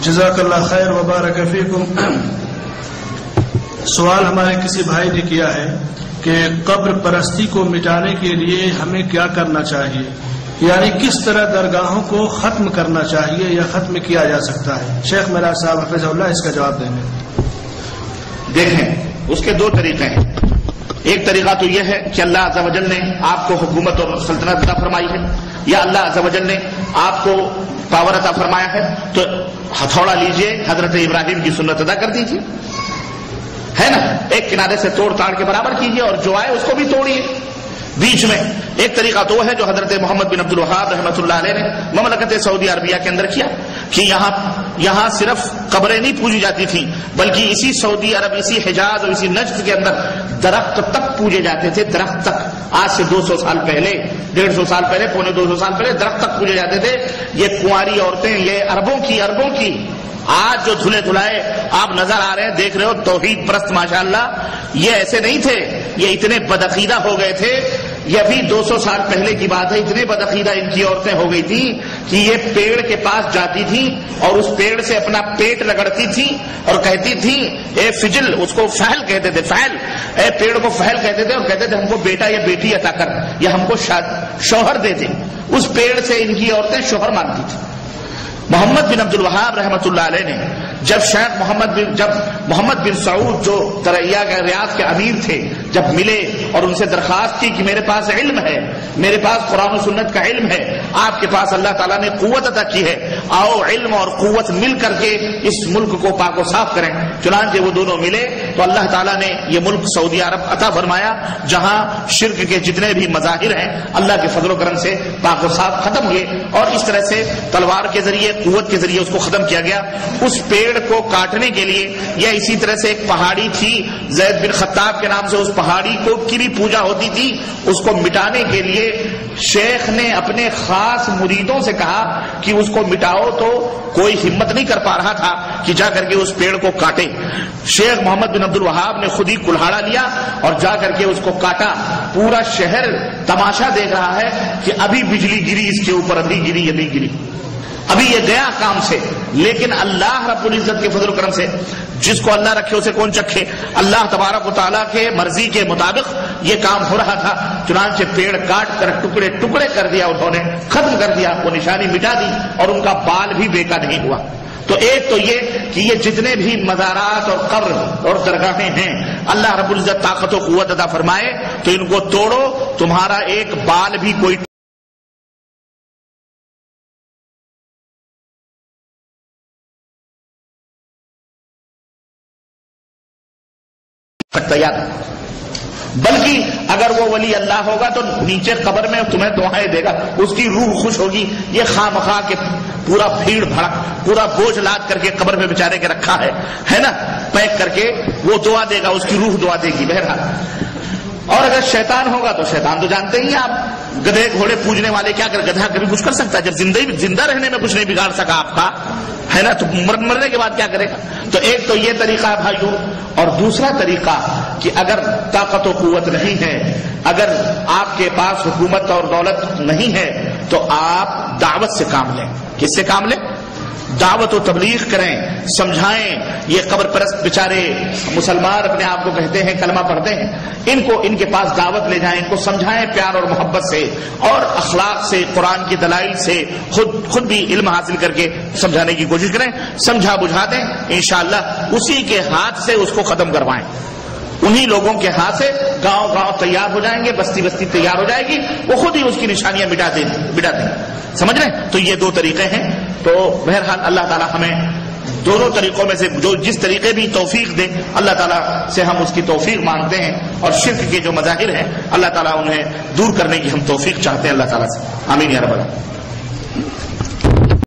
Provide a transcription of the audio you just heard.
جزاک اللہ خیر وبارک فیکم. سوال ہمارے کسی بھائی نے کیا ہے کہ قبر پرستی کو مٹانے کے لیے ہمیں کیا کرنا چاہیے، یعنی کس طرح درگاہوں کو ختم کرنا چاہیے یا ختم کیا جا سکتا ہے؟ شیخ میرا صاحب حفظہ اللہ اس کا جواب دیں گے. دیکھیں، اس کے دو طریقے ہیں. ایک طریقہ تو یہ ہے کہ اللہ عز و جل نے آپ کو حکومت اور سلطنت عطا فرمائی ہے، یا اللہ عز و جل نے آپ کو پاور عطا فرمایا ہے، تو ہتھوڑا لیجئے، حضرت ابراہیم کی سنت ادا کر دیجیے، ہے نا، ایک کنارے سے توڑ تاڑ کے برابر کیجیے اور جو آئے اس کو بھی توڑیے بیچ میں. ایک طریقہ تو ہے جو حضرت محمد بن عبد الوہاب رحمۃ اللہ علیہ نے مملکت سعودی عربیہ کے اندر کیا، کہ یہاں صرف قبریں نہیں پوجی جاتی تھیں، بلکہ اسی سعودی عرب، اسی حجاز اور اسی نجد کے اندر درخت تک پوجے جاتے تھے. درخت تک آج سے 200 سال پہلے، 150 سال پہلے، پونے 200 سال پہلے درخت تک پوجے جاتے تھے. یہ کنواری عورتیں، یہ اربوں کی آج جو دھلے دھلائے آپ نظر آ رہے ہیں، دیکھ رہے ہو، توحید پرست ماشاءاللہ، یہ ایسے نہیں تھے، یہ اتنے بدعقیدہ ہو گئے تھے. یہ ابھی 200 سال پہلے کی بات ہے، اتنے بدعقیدہ ان کی عورتیں ہو گئی تھیں کہ یہ پیڑ کے پاس جاتی تھیں اور اس پیڑ سے اپنا پیٹ رگڑتی تھیں اور کہتی تھیں اے فجل، اس کو فحل کہتے تھے، فحل، اے پیڑ کو فحل کہتے تھے، اور کہتے تھے ہم کو بیٹا یا بیٹی عطا کر، یا ہم کو شوہر دے دے. اس پیڑ سے ان کی عورتیں شوہر مانگتی تھیں. محمد بن عبد الوہاب رحمۃ اللہ علیہ نے جب محمد بن سعود جو تریا کے ریاض کے امیر تھے، جب ملے اور ان سے درخواست کی کہ میرے پاس علم ہے، میرے پاس قرآن و سنت کا علم ہے، آپ کے پاس اللہ تعالیٰ نے قوت عطا کی ہے، آؤ علم اور قوت مل کر کے اس ملک کو پاک و صاف کریں. چنانچہ وہ دونوں ملے تو اللہ تعالیٰ نے یہ ملک سعودی عرب عطا فرمایا، جہاں شرک کے جتنے بھی مظاہر ہیں اللہ کے فضل و کرم سے پاک و صاف ختم ہوئے، اور اس طرح سے تلوار کے ذریعے، قوت کے ذریعے اس کو ختم کیا گیا. اس پیڑ کو کاٹنے کے لیے، یا اسی طرح سے ایک پہاڑی تھی زید بن خطاب کے نام سے، اس پہاڑی کی بھی پوجا ہوتی تھی، اس کو مٹانے کے لیے شیخ نے اپنے خاص مریدوں سے کہا کہ اس کو مٹاؤ، تو کوئی ہمت نہیں کر پا رہا تھا کہ جا کر کے اس پیڑ کو کاٹے. شیخ محمد بن عبد الوہاب نے خود ہی کلہاڑا لیا اور جا کر کے اس کو کاٹا. پورا شہر تماشا دیکھ رہا ہے کہ ابھی بجلی گری اس کے اوپر، ابھی گری، ابھی گری، ابھی یہ گیا کام سے. لیکن اللہ رب العزت کے فضل و کرم سے، جس کو اللہ رکھے اسے کون چکھے، اللہ تبارک و تعالیٰ کے مرضی کے مطابق یہ کام ہو رہا تھا. چنانچہ پیڑ کاٹ کر ٹکڑے ٹکڑے کر دیا، انہوں نے ختم کر دیا، وہ نشانی مٹا دی، اور ان کا بال بھی بیکا نہیں ہوا. تو ایک تو یہ کہ یہ جتنے بھی مزارات اور قبر اور درگاہیں ہیں، اللہ رب العزت طاقت و قوت عطا فرمائے تو ان کو توڑو، تمہارا ایک بال بھی کوئی یاد. بلکہ اگر وہ ولی اللہ ہوگا تو نیچے قبر میں تمہیں دعائیں دے گا، اس کی روح خوش ہوگی. یہ خواہ مخواہ کے پورا بھیڑ بھڑک، پورا بوجھ لاد کر کے قبر میں بیچارے کے رکھا ہے نا، پیک کر کے وہ دعا دے گا، اس کی روح دعا دے گی. بہرحال، اور اگر شیطان ہوگا تو شیطان تو جانتے ہی آپ، گدھے گھوڑے پوجنے والے کیا کر، گدھا کبھی کچھ کر سکتا ہے؟ جب زندہ رہنے میں کچھ نہیں بگاڑ سکا آپ کا، ہے نا، تو مرنے کے بعد کیا کرے گا؟ تو ایک تو یہ طریقہ ہے بھائیوں. اور دوسرا طریقہ کہ اگر طاقت و قوت نہیں ہے، اگر آپ کے پاس حکومت اور دولت نہیں ہے، تو آپ دعوت سے کام لیں. کس سے کام لیں؟ دعوت و تبلیغ کریں، سمجھائیں. یہ قبر پرست بیچارے مسلمان اپنے آپ کو کہتے ہیں، کلمہ پڑھتے ہیں، ان کے پاس دعوت لے جائیں، ان کو سمجھائیں پیار اور محبت سے اور اخلاق سے، قرآن کی دلائل سے، خود بھی علم حاصل کر کے سمجھانے کی کوشش کریں. سمجھا بجھا دیں، انشاءاللہ اسی کے ہاتھ سے اس کو ختم کروائیں. انہی لوگوں کے ہاتھ سے گاؤں گاؤں تیار ہو جائیں گے، بستی بستی تیار ہو جائے گی، وہ خود ہی اس کی نشانیاں مٹا دیں. سمجھ رہے ہیں؟ تو یہ دو طریقے ہیں. تو بہرحال اللہ تعالی ہمیں دونوں طریقوں میں سے جو جس طریقے بھی توفیق دے، اللہ تعالیٰ سے ہم اس کی توفیق مانگتے ہیں. اور شرک کے جو مظاہر ہیں اللہ تعالیٰ انہیں دور کرنے کی ہم توفیق چاہتے ہیں اللہ تعالیٰ سے. آمین یا رب العالمین.